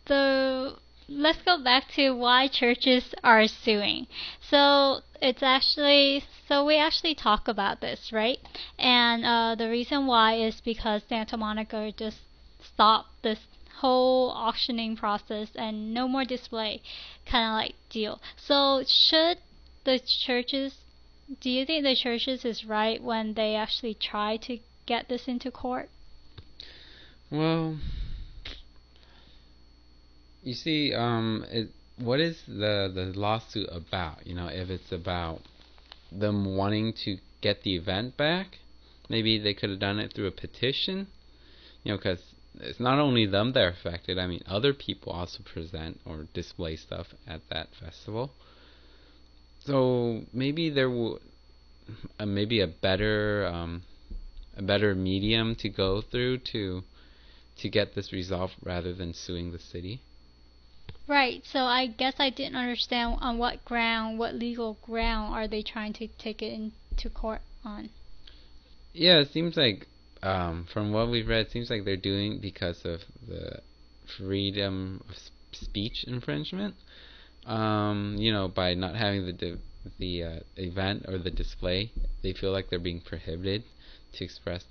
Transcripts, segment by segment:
the let's go back to why churches are suing. So we actually talk about this, right? And the reason why is because Santa Monica just stopped this whole auctioning process and no more display kind of like deal. So should the churches do you think the churches is right when they actually try to get this into court? Well, you see, what is the lawsuit about? If it's about them wanting to get the event back, maybe they could have done it through a petition. Because it's not only them that are affected. I mean, other people also present or display stuff at that festival. So maybe there will maybe a better medium to go through to get this resolved rather than suing the city. Right, so I guess I didn't understand on what legal ground are they trying to take it into court on? Yeah, it seems like from what we've read, it seems like they're doing because of the freedom of speech infringement. By not having the event or the display, they feel like they're being prohibited to express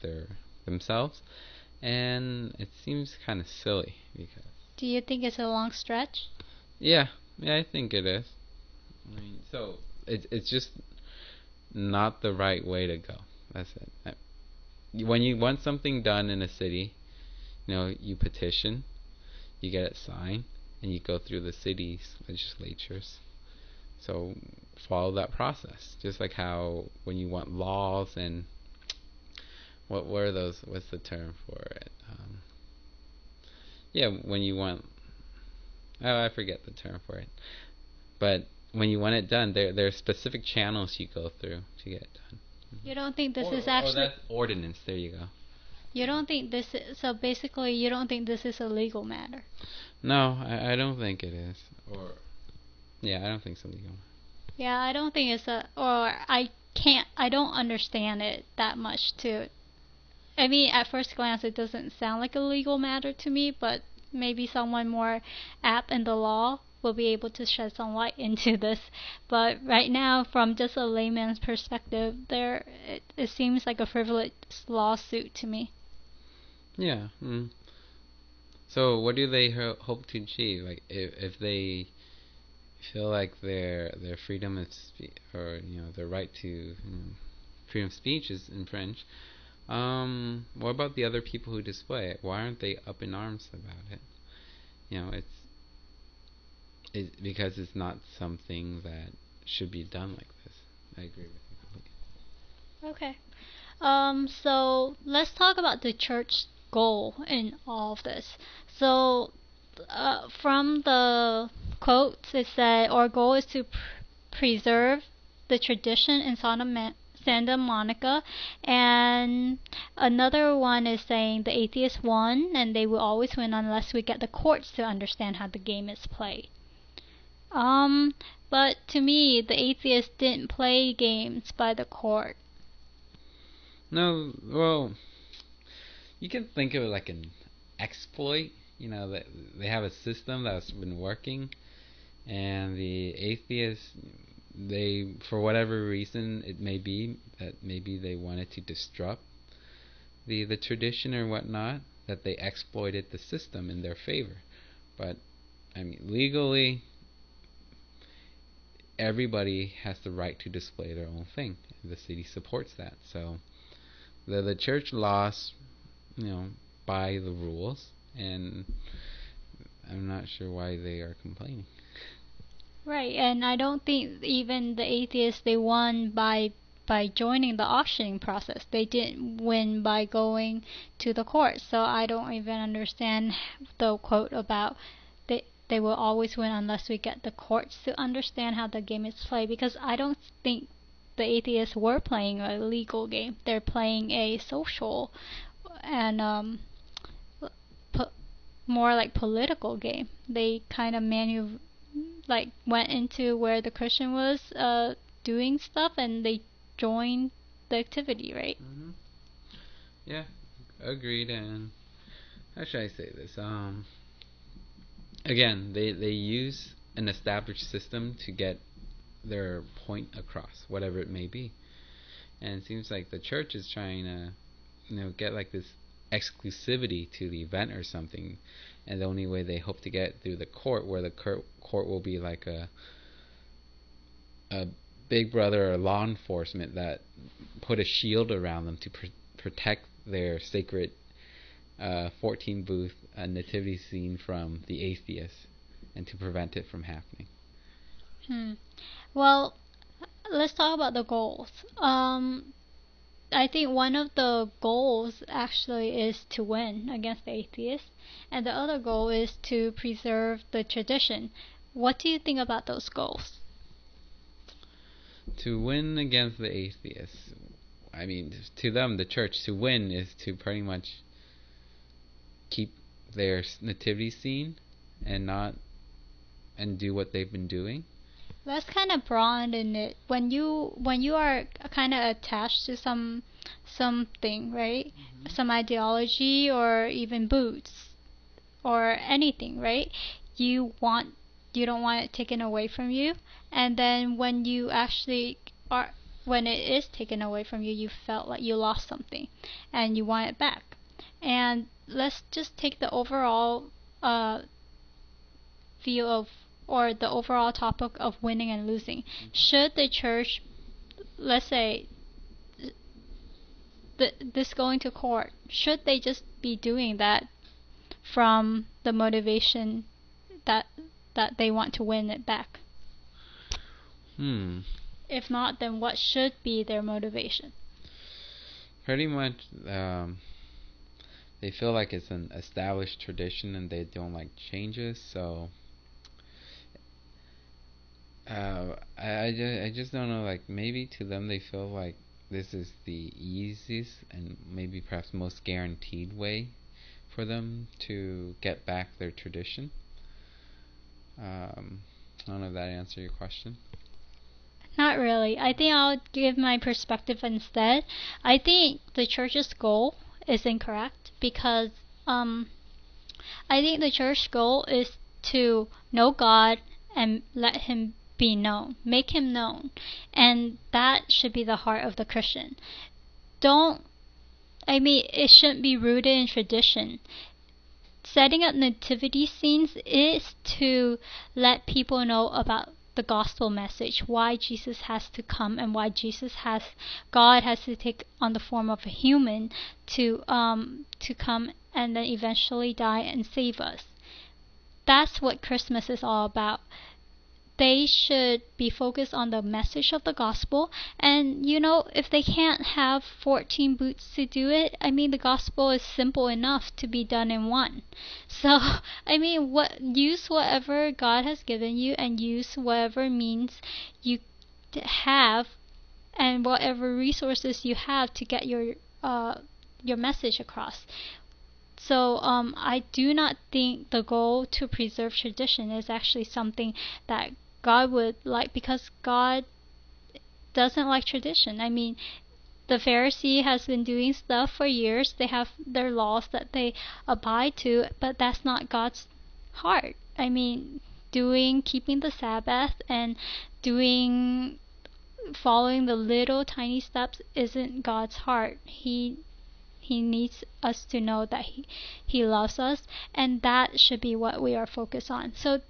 themselves, and it seems kind of silly because. Do you think it's a long stretch? Yeah, I think it is. I mean, so it's just not the right way to go. That's it. When you want something done in a city, you petition, you get it signed, and you go through the city's legislatures. So follow that process. Just like how when you want laws and what were those? What's the term for it? When you want. Oh, I forget the term for it. But when you want it done, there are specific channels you go through to get it done. You don't think this is actually... Oh, that's ordinance. There you go. You don't think this is... So basically, you don't think this is a legal matter? No, I don't think it is. I don't think it's illegal. Yeah, I don't think it's I don't understand it that much too. I mean, at first glance, it doesn't sound like a legal matter to me, but maybe someone more apt in the law will be able to shed some light into this. But right now, from just a layman's perspective, it seems like a frivolous lawsuit to me. Yeah. So what do they hope to achieve? Like, if they feel like their freedom of speech, or their right to freedom of speech is infringed, what about the other people who display it? Why aren't they up in arms about it? It's because it's not something that should be done like this. I agree with you. Okay. So let's talk about the church goal in all of this. So, from the quotes, it said, our goal is to preserve the tradition in Santa Monica, and another one is saying the atheists won and they will always win unless we get the courts to understand how the game is played. But to me, the atheists didn't play games by the court. No, well, you can think of it like an exploit. That they have a system that's been working, and the atheists, they, for whatever reason it may be, that maybe they wanted to disrupt the tradition or whatnot, that they exploited the system in their favor. But I mean, legally, everybody has the right to display their own thing. The city supports that. So the church lost, by the rules, and I'm not sure why they are complaining. Right, and I don't think even the atheists, they won by joining the auctioning process. They didn't win by going to the court. So I don't even understand the quote about they will always win unless we get the courts to understand how the game is played, because I don't think the atheists were playing a legal game. They're playing a social and more like political game. They kind of went into where the Christian was doing stuff, and they joined the activity, right? Mm-hmm. Yeah, agreed. And how should I say this? again, they use an established system to get their point across, whatever it may be. And it seems like the church is trying to, get like this exclusivity to the event or something. And the only way they hope to get through the court, where the court will be like a big brother or law enforcement that put a shield around them to protect their sacred 14 booth nativity scene from the atheists, and to prevent it from happening. Well, let's talk about the goals. I think one of the goals actually is to win against the atheists, and the other goal is to preserve the tradition. What do you think about those goals? To win against the atheists, I mean, to them, the church, to win is to pretty much keep their nativity scene and do what they've been doing. That's kind of broad in it. When you are kind of attached to something, right? Some ideology or even boots or anything, right? You don't want it taken away from you, and then when you actually are when it is taken away from you, you felt like you lost something and you want it back. And let's just take the overall view of, or the overall topic of winning and losing. Should the church, let's say, this going to court, should they just be doing that from the motivation that they want to win it back? If not, then what should be their motivation? Pretty much, they feel like it's an established tradition and they don't like changes. So I just don't know. Like, maybe to them they feel like this is the easiest and maybe perhaps most guaranteed way for them to get back their tradition. I don't know if that answers your question. Not really. I think I'll give my perspective instead. I think the church's goal is incorrect because I think the church's goal is to know God and let Him be known, make Him known, and that should be the heart of the Christian. It shouldn't be rooted in tradition. Setting up nativity scenes is to let people know about the gospel message, why Jesus has to come and why God has to take on the form of a human to come and then eventually die and save us. That's what Christmas is all about. They should be focused on the message of the gospel. And, if they can't have 14 boots to do it, the gospel is simple enough to be done in one. So, use whatever God has given you and use whatever means you have and whatever resources you have to get your message across. So I do not think the goal to preserve tradition is actually something that God would like, because God doesn't like tradition. The Pharisee has been doing stuff for years. They have their laws that they abide to, but that's not God's heart. Keeping the Sabbath and following the little tiny steps isn't God's heart. He needs us to know that he loves us, and that should be what we are focused on. So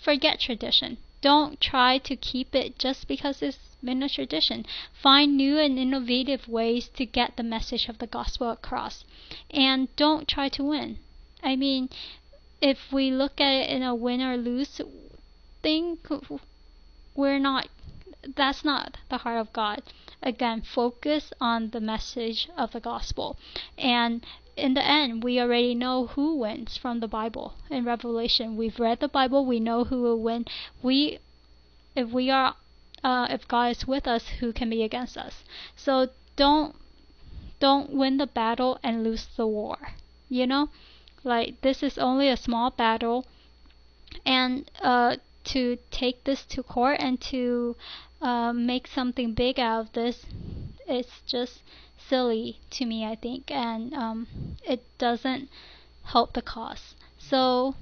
forget tradition. Don't try to keep it just because it's been a tradition. Find new and innovative ways to get the message of the gospel across. And don't try to win. If we look at it in a win or lose thing, that's not the heart of God. Again, focus on the message of the gospel. And in the end, we already know who wins from the Bible. In Revelation, we've read the Bible, we know who will win. If God is with us, who can be against us? So don't win the battle and lose the war. This is only a small battle, and to take this to court and to make something big out of this, it's just silly to me, I think, and it doesn't help the cause. So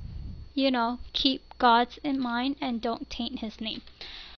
keep God's in mind and don't taint his name.